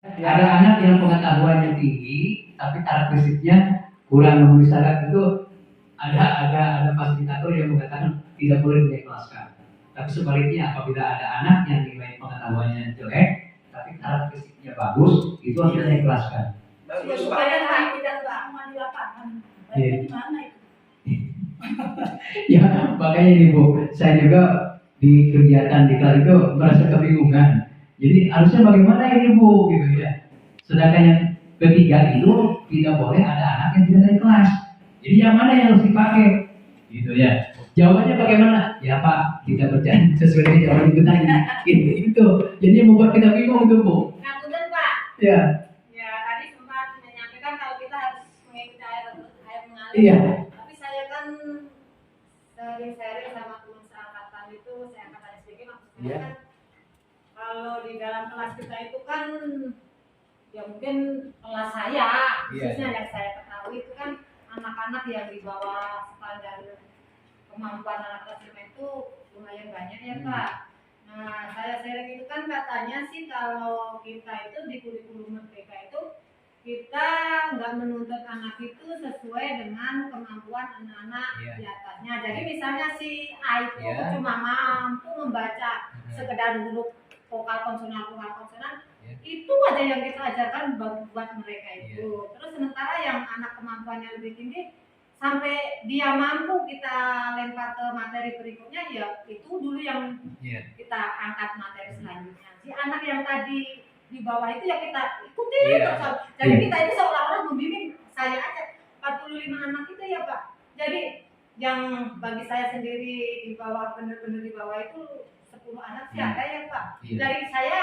Ada anak yang pengetahuannya tinggi, tapi karakteristiknya kurang memenuhi syarat itu ada fasilitator yang mengatakan tidak boleh diikhlaskan. Tapi sebaliknya apabila ada anak yang nilai pengetahuannya jelek, tapi karakteristiknya bagus, itu harus diikhlaskan. Supaya tidak lama di lapangan. Gimana itu? Ya, makanya ini Bu, saya juga di kegiatan di kelas itu merasa kebingungan. Jadi harusnya bagaimana ini Bu, gitu ya. Sedangkan yang ketiga itu tidak boleh ada anak yang tidak naik kelas. Jadi yang mana yang harus dipakai, gitu ya. Jawabannya bagaimana? Ya Pak, kita berjalan sesuai dengan jawaban itu tadi. Itu. Jadi yang membuat kita bingung itu Bu. Ngapunten Pak. Ya. Ya tadi sempat menyampaikan kalau kita harus mengikuti air mengalir. Iya. Tapi saya kan sering sharing sama teman seangkatan itu, saya angkatan SDG maksudnya Iya. kan kalau di dalam kelas kita itu kan ya mungkin kelas saya khususnya yang saya ketahui itu kan anak-anak yang di bawah standar kemampuan anak kelas 5 itu lumayan banyak ya Pak. Nah saya sharing itu kan katanya sih kalau kita itu di kurikulum merdeka itu kita nggak menuntut anak itu sesuai dengan kemampuan anak-anak di atasnya. Jadi misalnya si A itu cuma mampu membaca sekedar huruf vokal konsonan itu aja yang kita ajarkan buat mereka itu. Terus sementara yang anak kemampuannya lebih tinggi sampai dia mampu kita lempar ke materi berikutnya ya itu dulu yang kita angkat materi selanjutnya. Si anak yang tadi di bawah itu ya kita ikuti terus. Jadi kita itu seolah-olah membimbing. Saya aja 45 anak itu ya Pak. Jadi yang bagi saya sendiri di bawah benar-benar di bawah itu 10 anak sih ada ya Pak. Dari saya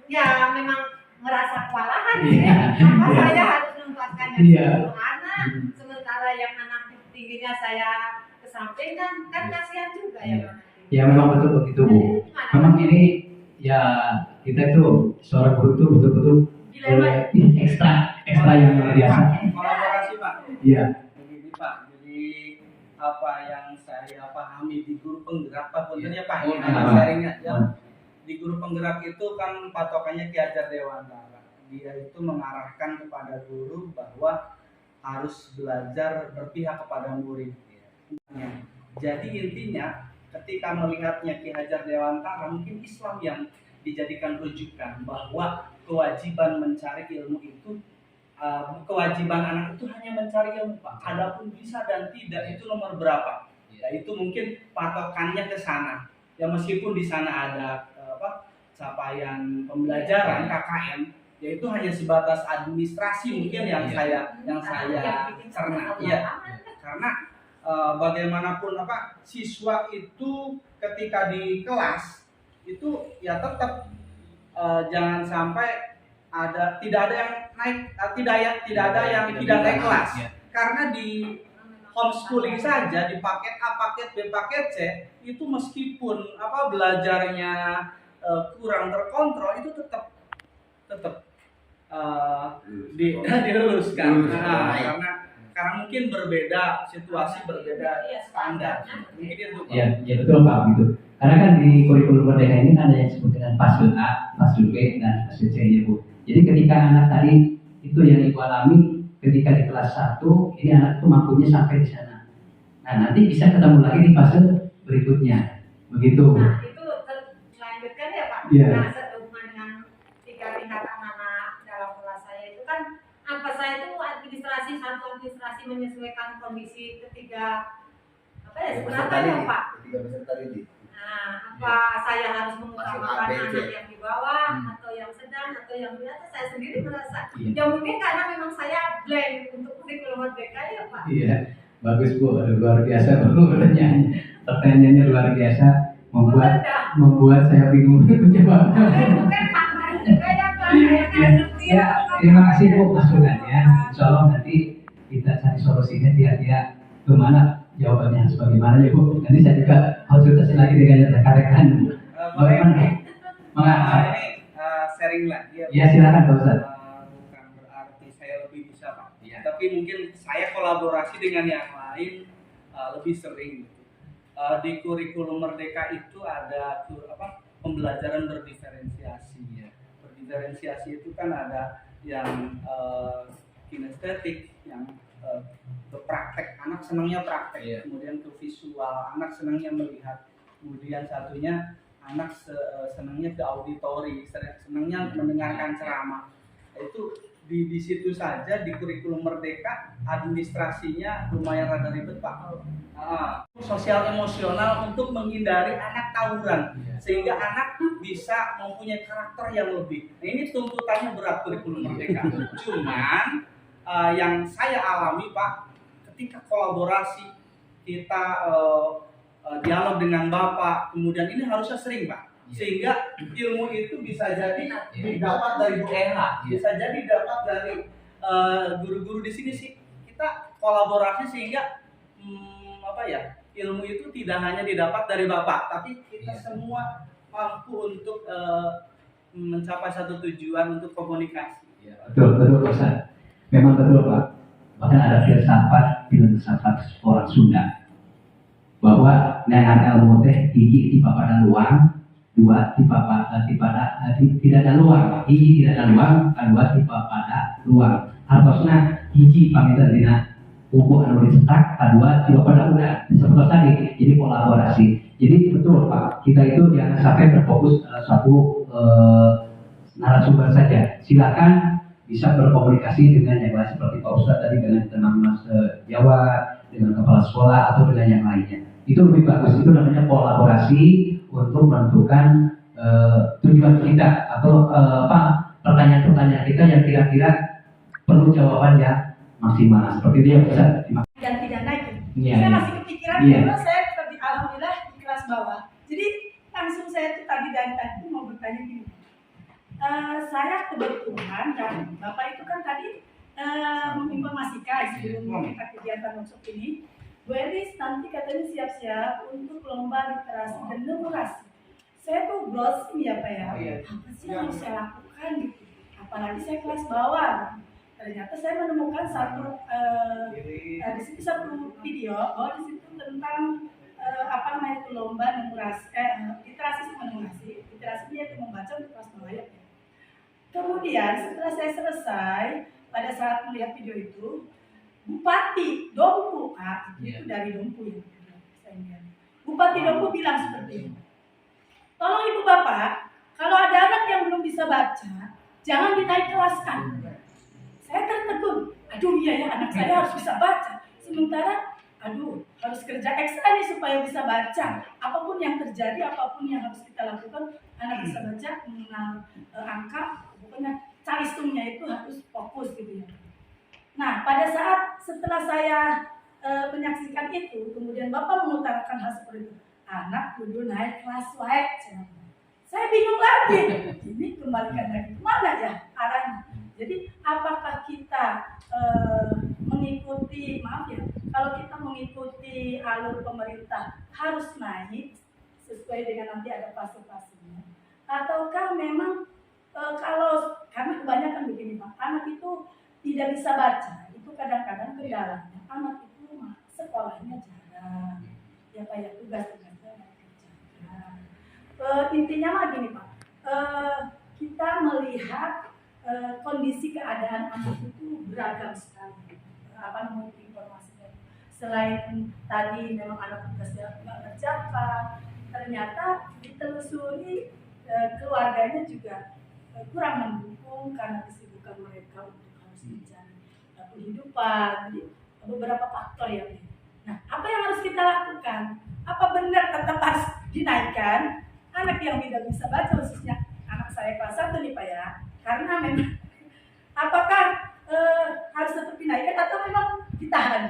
ya memang merasa kewalahan ya. Maka saya harus menempatkan yang 10 anak sementara yang anak tingginya saya kesampingkan kan kasihan juga ya Pak. Ya memang betul begitu Bu. Memang ini ya kita itu seorang guru itu betul-betul ekstra yang luar biasa. Kolaborasi Pak. Iya. Begini Pak, jadi apa yang saya pahami di guru penggerak Pak, puntennya Pak, ini sharingnya ya. Di guru penggerak itu kan patokannya Ki Hajar Dewantara. Dia itu mengarahkan kepada guru bahwa harus belajar berpihak kepada murid. Jadi intinya ketika melihatnya Ki Hajar Dewantara, mungkin Islam yang dijadikan rujukan bahwa kewajiban mencari ilmu itu kewajiban anak itu hanya mencari ilmu Pak. Adapun bisa dan tidak itu nomor berapa? Ya itu mungkin patokannya ke sana. Ya meskipun di sana ada capaian pembelajaran KKN, yaitu hanya sebatas administrasi mungkin yang saya cerna. Ya. Karena bagaimanapun siswa itu ketika di kelas itu ya tetap jangan sampai tidak ada yang naik tidak ada yang tidak naik kelas. Karena di homeschooling saja di paket A, paket B, paket C itu meskipun belajarnya kurang terkontrol itu tetap diluluskan. Karena mungkin berbeda situasi, berbeda standar. Ya betul Pak gitu. Karena kan di kurikulum merdeka ini ada yang disebut dengan fase A, fase B, dan fase C ya Bu. Jadi ketika anak tadi itu yang Ibu alami ketika di kelas 1, ini anak itu mampunya sampai di sana. Nah nanti bisa ketemu lagi di fase berikutnya, begitu. Nah itu lanjutkan ya Pak. Yeah. Nah sehubungan dengan 3 tingkatan anak dalam kelas saya itu kan apa saya itu administrasi menyesuaikan kondisi ketiga sebenarnya Pak. Nah saya harus mengutamakan anak yang di bawah atau yang sedang atau yang di atas, saya sendiri merasa ya mungkin karena memang saya blank untuk kurikulum merdeka ya Pak. Iya, bagus Bu, luar biasa Bu pertanyaannya luar biasa, membuat saya bingung menjawab. Ya, terima kasih Bu masukannya. Insya Allah nanti kita cari solusinya kira-kira kemana jawabannya harus bagaimana ya Bu. Nanti saya juga konsultasi lagi dengan rekan-rekan. Bagaimana? Ini sharing lah. Ya silakan Pak Ustaz. Bukan berarti saya lebih bisa Pak. Tapi mungkin saya kolaborasi dengan yang lain lebih sering. Di kurikulum merdeka itu ada pembelajaran berdiferensiasi ya. Diferensiasi itu kan ada yang kinestetik, yang ke praktek, anak senangnya praktek, kemudian ke visual, anak senangnya melihat, kemudian satunya anak senangnya ke auditori, senangnya mendengarkan ceramah. Itu di situ saja di kurikulum Merdeka administrasinya lumayan rada ribet Pak. Sosial emosional untuk menghindari anak tawuran, sehingga anak bisa mempunyai karakter yang lebih. Nah, ini tuntutannya berat kurikulum Merdeka. Cuman yang saya alami Pak, ketika kolaborasi kita dialog dengan Bapak, kemudian ini harusnya sering Pak, sehingga ilmu itu bisa jadi didapat dari Bu Eha, bisa jadi dapat dari guru-guru di sini sih. Kita kolaborasi sehingga ilmu itu tidak hanya didapat dari Bapak, tapi kita semua mampu untuk mencapai satu tujuan untuk komunikasi. Betul Pak. Memang betul Pak. Bahkan ada filsafat orang Sunda bahwa nengar ilmu teh hiji tiba pada luang, dua tiba pada tidak ada luang, hiji tidak ada luang, kedua tiba pada luang. Hartosna hiji pamita dina buku anu dicetak, kedua tiba pada udah seperti tadi. Jadi kolaborasi. Jadi betul Pak, kita itu jangan sampai berfokus satu narasumber saja. Silakan bisa berkomunikasi dengan yang lain seperti Pak Ustadz tadi, dengan teman Jawa, dengan kepala sekolah atau dengan yang lainnya. Itu lebih bagus. Itu namanya kolaborasi untuk menentukan tujuan kita atau pertanyaan-pertanyaan kita yang kira-kira perlu jawaban yang maksimal. Seperti itu ya bisa. Dan tidak naik. Iya, Saya iya. masih kepikiran Iya. karena saya alhamdulillah di kelas bawah. Jadi langsung saya tuh tadi mau bertanya gini. Saya kebetulan dan Bapak itu kan tadi menginformasikan sebelum kita kegiatan workshop ini, Bu Elis nanti katanya siap-siap untuk lomba literasi dan numerasi. Saya tuh browsing ya Pak ya, apa sih yang harus saya lakukan gitu. Apalagi saya kelas bawah. Ternyata saya menemukan di situ satu video bahwa di situ tentang lomba numerasi, literasi sama numerasi. Literasi dia itu membaca untuk kelas bawah ya. Kemudian setelah saya selesai, pada saat melihat video itu, Bupati Dompu, itu dari Dompu ya, saya lihat. Bupati Dompu bilang seperti ini, tolong Ibu Bapak, kalau ada anak yang belum bisa baca, jangan dinaik kelaskan. Saya tertegun, aduh iya ya anak saya harus bisa baca, sementara harus kerja ekstra nih supaya bisa baca. Apapun yang terjadi, apapun yang harus kita lakukan, anak bisa baca, mengenal angka, pokoknya calistumnya itu harus fokus gitu ya. Nah, pada saat setelah saya menyaksikan itu, kemudian Bapak mengutarakan hal seperti itu, anak kudu naik kelas wae. Saya bingung lagi, ini kembalikan lagi mana ya arahnya. Jadi apakah kita mengikuti, kalau kita mengikuti alur pemerintah harus naik sesuai dengan nanti ada fase-fasenya, ataukah memang karena kebanyakan begini Pak, anak itu tidak bisa baca, itu kadang-kadang kendalanya anak itu sekolahnya jarang, ya kayak tugas-tugasnya jarang. Intinya mah gini Pak, kita melihat kondisi keadaan anak itu beragam sekali. Informasinya. Selain tadi memang anak tugasnya nggak tercapai, ternyata ditelusuri keluarganya juga kurang mendukung karena kesibukan mereka untuk harus mencari kehidupan. Jadi beberapa faktor ya. Nah, apa yang harus kita lakukan? Apa benar tetap harus dinaikkan anak yang tidak bisa baca, khususnya anak saya kelas 1 nih Pak ya? Karena memang apakah harus tetap dinaikkan atau memang ditahan?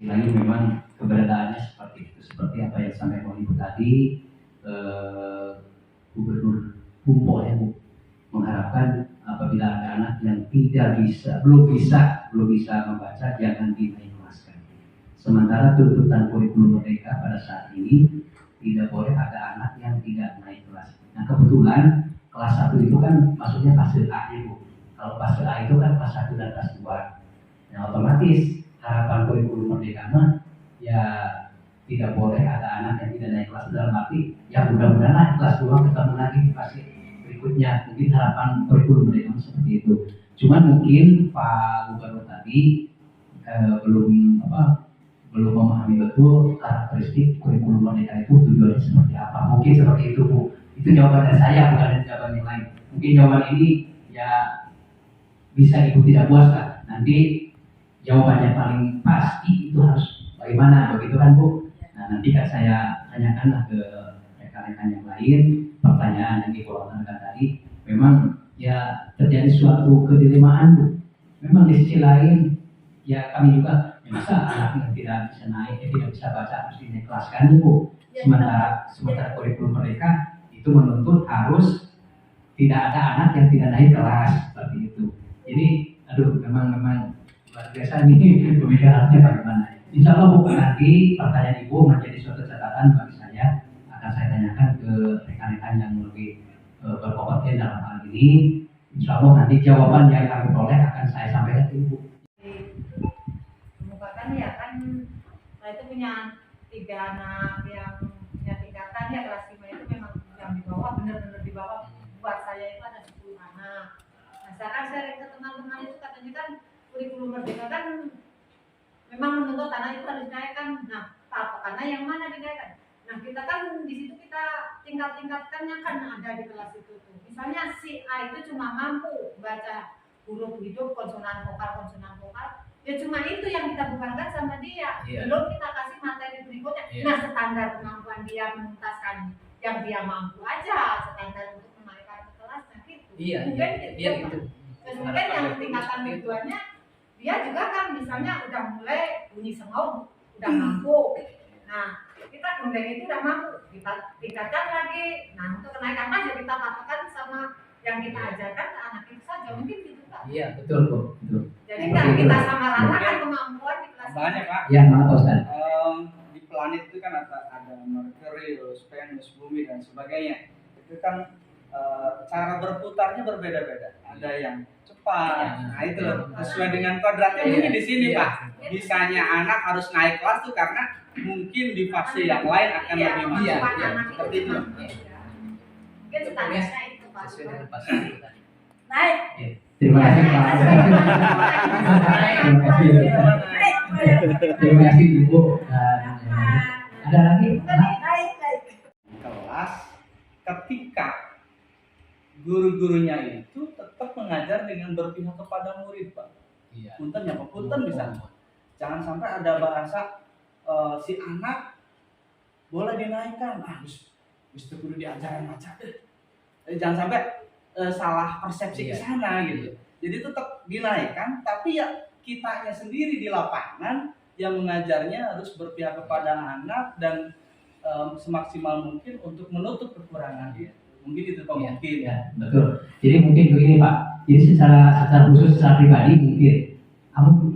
Lagi memang keberadaannya seperti itu, seperti apa yang disampaikan Ibu tadi, Gubernur Bumpo ya Bu, mengharapkan apabila ada anak yang belum bisa membaca, jangan dinaik kelaskan. Sementara tuntutan kurikulum Merdeka pada saat ini tidak boleh ada anak yang tidak naik kelas. Nah kebetulan kelas 1 itu kan maksudnya fase A Bu. Kalau fase A itu kan kelas 1 dan kelas 2. Nah otomatis harapan kurikulum Merdeka ya tidak boleh ada anak yang tidak naik kelas, dalam arti ya mudah-mudahan kelas 2 ketemu lagi di fase berikutnya. berikutnya. Mungkin harapan kurikulum mereka seperti itu. Cuman mungkin Pak Gubernur tadi belum memahami betul karakteristik kurikulum merdeka itu tujuannya seperti apa. Mungkin seperti itu Bu. Itu jawaban dari saya, bukan jawaban yang lain. Mungkin jawaban ini ya bisa Ibu tidak puas lah. Nanti jawabannya paling pasti itu harus bagaimana, begitu kan Bu? Nah nanti kan saya tanyakanlah ke rekan-rekan yang lain pertanyaan yang dikolonkan tadi. Memang ya terjadi suatu kedilimaan Bu. Memang di sisi lain ya kami juga masa anak yang tidak bisa naik, tidak bisa baca harus dikelaskan Bu. Sementara kurikulum mereka itu menuntut harus tidak ada anak yang tidak naik kelas seperti itu. Jadi memang luar biasa nih pemikirannya bagaimana. Insya Allah Bu, nanti pertanyaan Ibu menjadi suatu catatan bagi saya, akan saya tanyakan ke rekan-rekan yang lebih berkompeten dalam hal ini. Insya Allah nanti jawaban yang kami peroleh akan saya sampaikan ke Ibu. Ya kan saya itu punya 3 anak yang punya tingkatan ya kelas 5 itu memang yang di bawah, benar-benar di bawah. Buat saya itu ada 10 anak. Nah sekarang sharing ke teman-teman itu katanya kan kurikulum merdeka kan memang menuntut anak itu harus dinaikkan. Nah apa karena yang mana dinaikkan? Nah kita kan di situ kita tingkat-tingkatkannya kan ada di kelas itu tuh. Misalnya si A itu cuma mampu baca huruf hidup konsonan vokal. Ya cuma itu yang kita bukankan sama dia. Belum kita kasih materi berikutnya. Nah standar kemampuan dia menuntaskan yang dia mampu aja, standar untuk menaikkan ke kelasnya gitu. Mungkin gitu. Mungkin yang tingkatan keduanya dia juga kan misalnya udah mulai bunyi sengau, udah mampu. Nah kita gendeng itu udah mampu, kita tingkatkan lagi. Nah untuk kenaikan aja kita patokan sama yang kita ajarkan ke anak itu saja, mungkin gitu kan? Iya betul Bu, betul. Jadi kan kita sama ratakan kemampuan di kelas banyak Pak. Ya maaf Ustaz. Di planet itu kan ada Merkurius, Venus, Bumi dan sebagainya. Itu kan cara berputarnya berbeda-beda. Ada yang cepat. Nah itu sesuai dengan kodratnya mungkin di sini Pak. Bisanya anak harus naik kelas tuh karena mungkin di fase yang lain akan lebih maju. Seperti itu. Mungkin standarnya itu Pak. Naik. Terima kasih Pak. Terima kasih Ibu. Ada lagi? Naik. Kelas ketika guru-gurunya itu tetap mengajar dengan berpihak kepada murid Pak. Punten ya Pak, punten bisa. Jangan sampai ada bahasa si anak boleh dinaikkan. Wis kudu diajarin macam. Jangan sampai salah persepsi ke sana gitu. Jadi tetap dinaikkan, tapi ya kitanya sendiri di lapangan yang mengajarnya harus berpihak kepada anak dan semaksimal mungkin untuk menutup kekurangan dia. Mungkin itu Pak mungkin. Ya, betul. Jadi mungkin begini Pak. Jadi secara khusus secara pribadi mungkin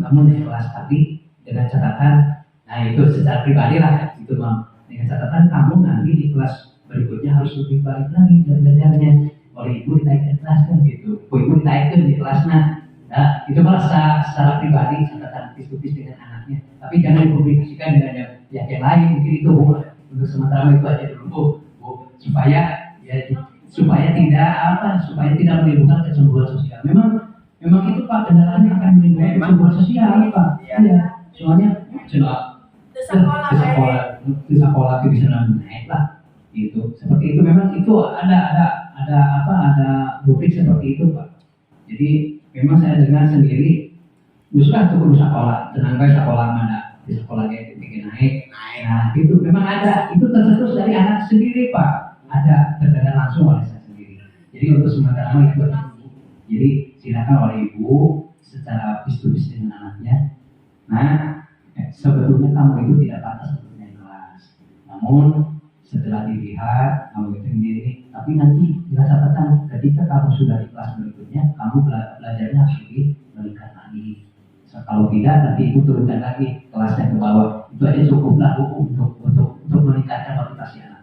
kamu naik kelas tapi dengan catatan, nah itu secara pribadi lah itu Bang. Dengan catatan kamu nanti di kelas berikutnya harus lebih baik lagi belajarnya. Oleh Ibu dinaikkan kelas kan gitu. Ibu dinaikkan di kelasnya. Nah, itu malah secara pribadi catatan tipis dengan anaknya. Tapi jangan dipublikasikan dengan yang lain. Mungkin itu Bu. Untuk sementara itu aja dulu Bu. Supaya tidak menimbulkan kecemburuan sosial. Memang itu Pak kendalanya akan menimbulkan kecemburuan sosial Pak. Iya. Soalnya di sekolah itu bisa naik lah. Gitu. Seperti itu memang itu ada rubrik seperti itu Pak. Jadi memang saya dengar sendiri, usah tuh sekolah, tenang guys sekolah mana di sekolah dia bikin naik. Nah itu memang ada, itu tercetus dari anak sendiri Pak. Ada terdengar langsung oleh saya sendiri. Jadi untuk sementara itu aja. Jadi silakan oleh Ibu secara bis-bis dengan anaknya. Nah sebetulnya kamu itu tidak pantas untuk naik kelas. Namun setelah dilihat kamu itu sendiri, tapi nanti jelas catatan ketika kamu sudah di kelas berikutnya, kamu belajarnya harus lebih meningkat lagi. Kalau tidak nanti Ibu turunkan lagi kelasnya ke bawah. Itu aja cukuplah untuk meningkatkan motivasi anak.